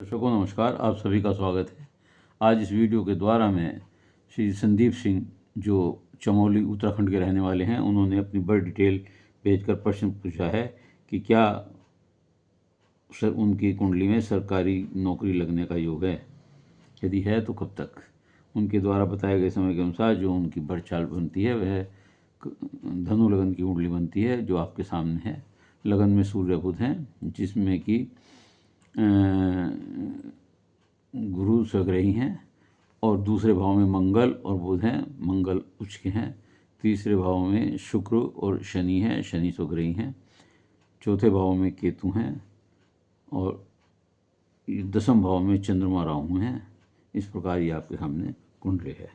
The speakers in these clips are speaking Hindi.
दर्शकों नमस्कार, आप सभी का स्वागत है। आज इस वीडियो के द्वारा मैं श्री संदीप सिंह, जो चमोली उत्तराखंड के रहने वाले हैं, उन्होंने अपनी बड़ी डिटेल भेजकर प्रश्न पूछा है कि क्या उनकी कुंडली में सरकारी नौकरी लगने का योग है, यदि है तो कब तक। उनके द्वारा बताए गए समय के अनुसार जो उनकी बढ़ चाल बनती है वह धनु लगन की कुंडली बनती है, जो आपके सामने है। लगन में सूर्य बुध हैं, जिसमें कि गुरु स्वग्रही हैं, और दूसरे भाव में मंगल और बुध हैं, मंगल उच्च के हैं। तीसरे भाव में शुक्र और शनि हैं, शनि स्वग्रही हैं। चौथे भाव में केतु हैं, और दसम भाव में चंद्रमा राहु हैं। इस प्रकार ये आपके सामने कुंडली है।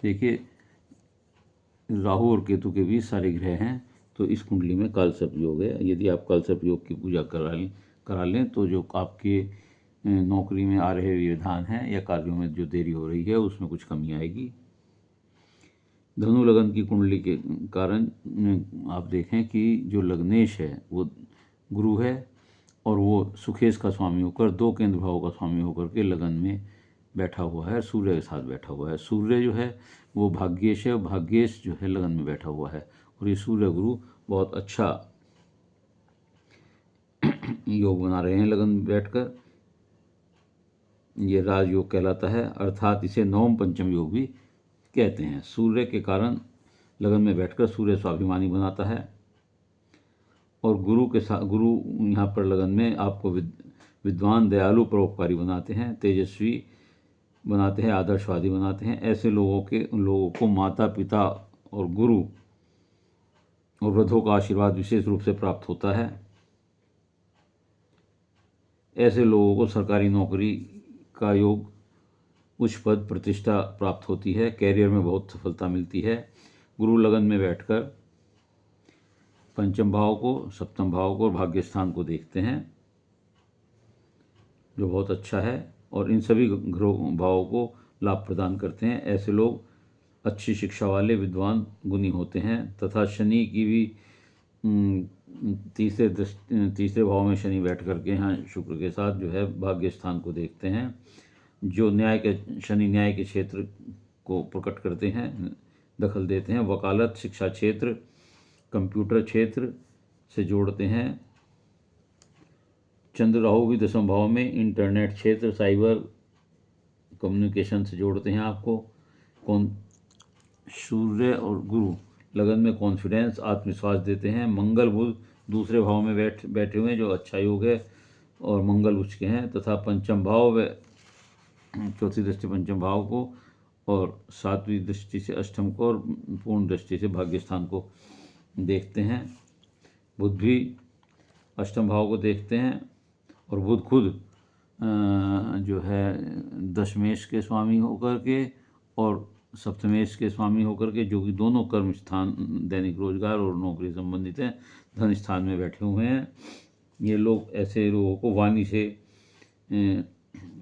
देखिए, राहु और केतु के बीच सारे ग्रह हैं, तो इस कुंडली में कालसर्प योग है। यदि आप कालसर्प योग की पूजा करा लें तो जो आपके नौकरी में आ रहे व्यवधान हैं या कार्यों में जो देरी हो रही है उसमें कुछ कमी आएगी। धनु लगन की कुंडली के कारण आप देखें कि जो लग्नेश है वो गुरु है, और वो सुखेश का स्वामी होकर, दो केंद्र भाव का स्वामी होकर के लगन में बैठा हुआ है, सूर्य के साथ बैठा हुआ है। सूर्य जो है वो भाग्येश है, और भाग्येश जो है लगन में बैठा हुआ है, और ये सूर्य गुरु बहुत अच्छा योग बना रहे हैं लगन में बैठकर। ये राजयोग कहलाता है, अर्थात इसे नवम पंचम योग भी कहते हैं। सूर्य के कारण लगन में बैठकर सूर्य स्वाभिमानी बनाता है, और गुरु के साथ गुरु यहाँ पर लगन में आपको विद्वान, दयालु, परोपकारी बनाते हैं, तेजस्वी बनाते हैं, आदर्शवादी बनाते हैं। ऐसे लोगों को माता पिता और गुरु और वृद्धों का आशीर्वाद विशेष रूप से प्राप्त होता है। ऐसे लोगों को सरकारी नौकरी का योग, उच्च पद, प्रतिष्ठा प्राप्त होती है, कैरियर में बहुत सफलता मिलती है। गुरु लगन में बैठकर पंचम भाव को, सप्तम भाव को और भाग्य स्थान को देखते हैं, जो बहुत अच्छा है, और इन सभी भावों को लाभ प्रदान करते हैं। ऐसे लोग अच्छी शिक्षा वाले, विद्वान, गुणी होते हैं। तथा शनि की भी तीसरे भाव में शनि बैठ करके यहाँ शुक्र के साथ जो है भाग्य स्थान को देखते हैं, जो शनि न्याय के क्षेत्र को प्रकट करते हैं, दखल देते हैं। वकालत, शिक्षा क्षेत्र, कंप्यूटर क्षेत्र से जोड़ते हैं। चंद्र राहु भी दसम भाव में इंटरनेट क्षेत्र, साइबर कम्युनिकेशन से जोड़ते हैं आपको। सूर्य और गुरु लगन में कॉन्फिडेंस, आत्मविश्वास देते हैं। मंगल बुध दूसरे भाव में बैठे हुए हैं, जो अच्छा योग है, और मंगल उच्च के हैं। तथा पंचम भाव व चौथी दृष्टि पंचम भाव को, और सातवीं दृष्टि से अष्टम को, और पूर्ण दृष्टि से भाग्य स्थान को देखते हैं। बुध भी अष्टम भाव को देखते हैं, और बुध खुद जो है दशमेश के स्वामी होकर के और सप्तमेश के स्वामी होकर के, जो कि दोनों कर्म स्थान, दैनिक रोजगार और नौकरी संबंधित हैं, धन स्थान में बैठे हुए हैं। ये लोग, ऐसे लोगों को वाणी से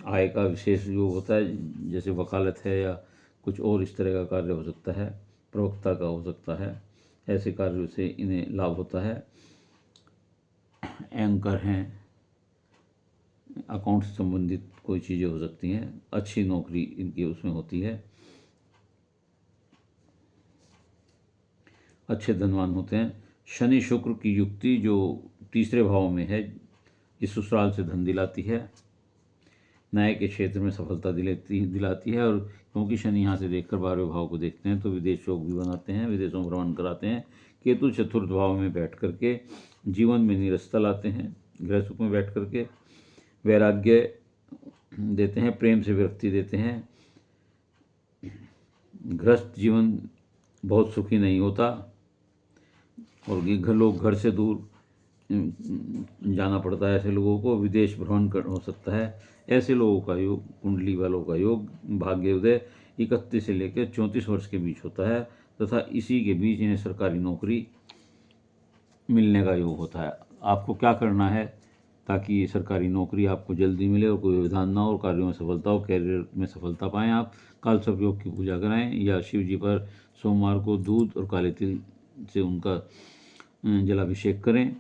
आय का विशेष योग होता है, जैसे वकालत है या कुछ और इस तरह का कार्य हो सकता है, प्रवक्ता का हो सकता है। ऐसे कार्यों से इन्हें लाभ होता है। एंकर हैं, अकाउंट से संबंधित कोई चीज़ें हो सकती हैं, अच्छी नौकरी इनकी उसमें होती है, अच्छे धनवान होते हैं। शनि शुक्र की युक्ति जो तीसरे भाव में है, इस ससुराल से धन दिलाती है, न्याय के क्षेत्र में सफलता दिलाती है। और क्योंकि शनि यहाँ से देखकर 12वें भाव को देखते हैं, तो विदेश योग भी बनाते हैं, विदेशों में भ्रमण कराते हैं। केतु चतुर्थ भाव में बैठ करके जीवन में निरस्ता लाते हैं, गृह सुख में बैठ करके वैराग्य देते हैं, प्रेम से विरक्ति देते हैं। गृहस्थ जीवन बहुत सुखी नहीं होता, और लोग घर से दूर जाना पड़ता है। ऐसे लोगों को विदेश भ्रमण हो सकता है। ऐसे लोगों का योग, कुंडली वालों का योग, भाग्य उदय 31 से लेकर 34 वर्ष के बीच होता है, तथा इसी के बीच इन्हें सरकारी नौकरी मिलने का योग होता है। आपको क्या करना है ताकि ये सरकारी नौकरी आपको जल्दी मिले और कोई व्यवधान ना हो, कार्यों में सफलता हो, कैरियर में सफलता पाएँ। आप कालसर्प योग की पूजा कराएं, या शिव जी पर सोमवार को दूध और काले तिल से उनका जलाभिषेक करें।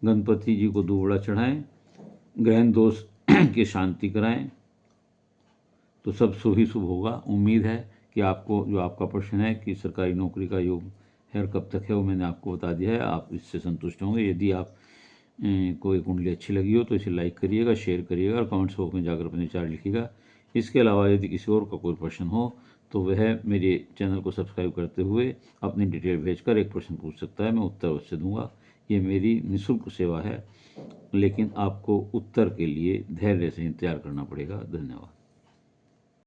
गणपति जी को दूबड़ा चढ़ाएं। ग्रहण दोष की शांति कराएं तो सब शुभ ही शुभ होगा। उम्मीद है कि आपको जो आपका प्रश्न है कि सरकारी नौकरी का योग है और कब तक है, वो मैंने आपको बता दिया है। आप इससे संतुष्ट होंगे। यदि आप कोई कुंडली अच्छी लगी हो तो इसे लाइक करिएगा, शेयर करिएगा और कमेंट्स बॉक्स में जाकर अपने विचार लिखिएगा। इसके अलावा यदि किसी और का कोई प्रश्न हो तो वह मेरे चैनल को सब्सक्राइब करते हुए अपनी डिटेल भेजकर एक प्रश्न पूछ सकता है, मैं उत्तर अवश्य दूंगा। ये मेरी निःशुल्क सेवा है, लेकिन आपको उत्तर के लिए धैर्य से इंतजार करना पड़ेगा। धन्यवाद।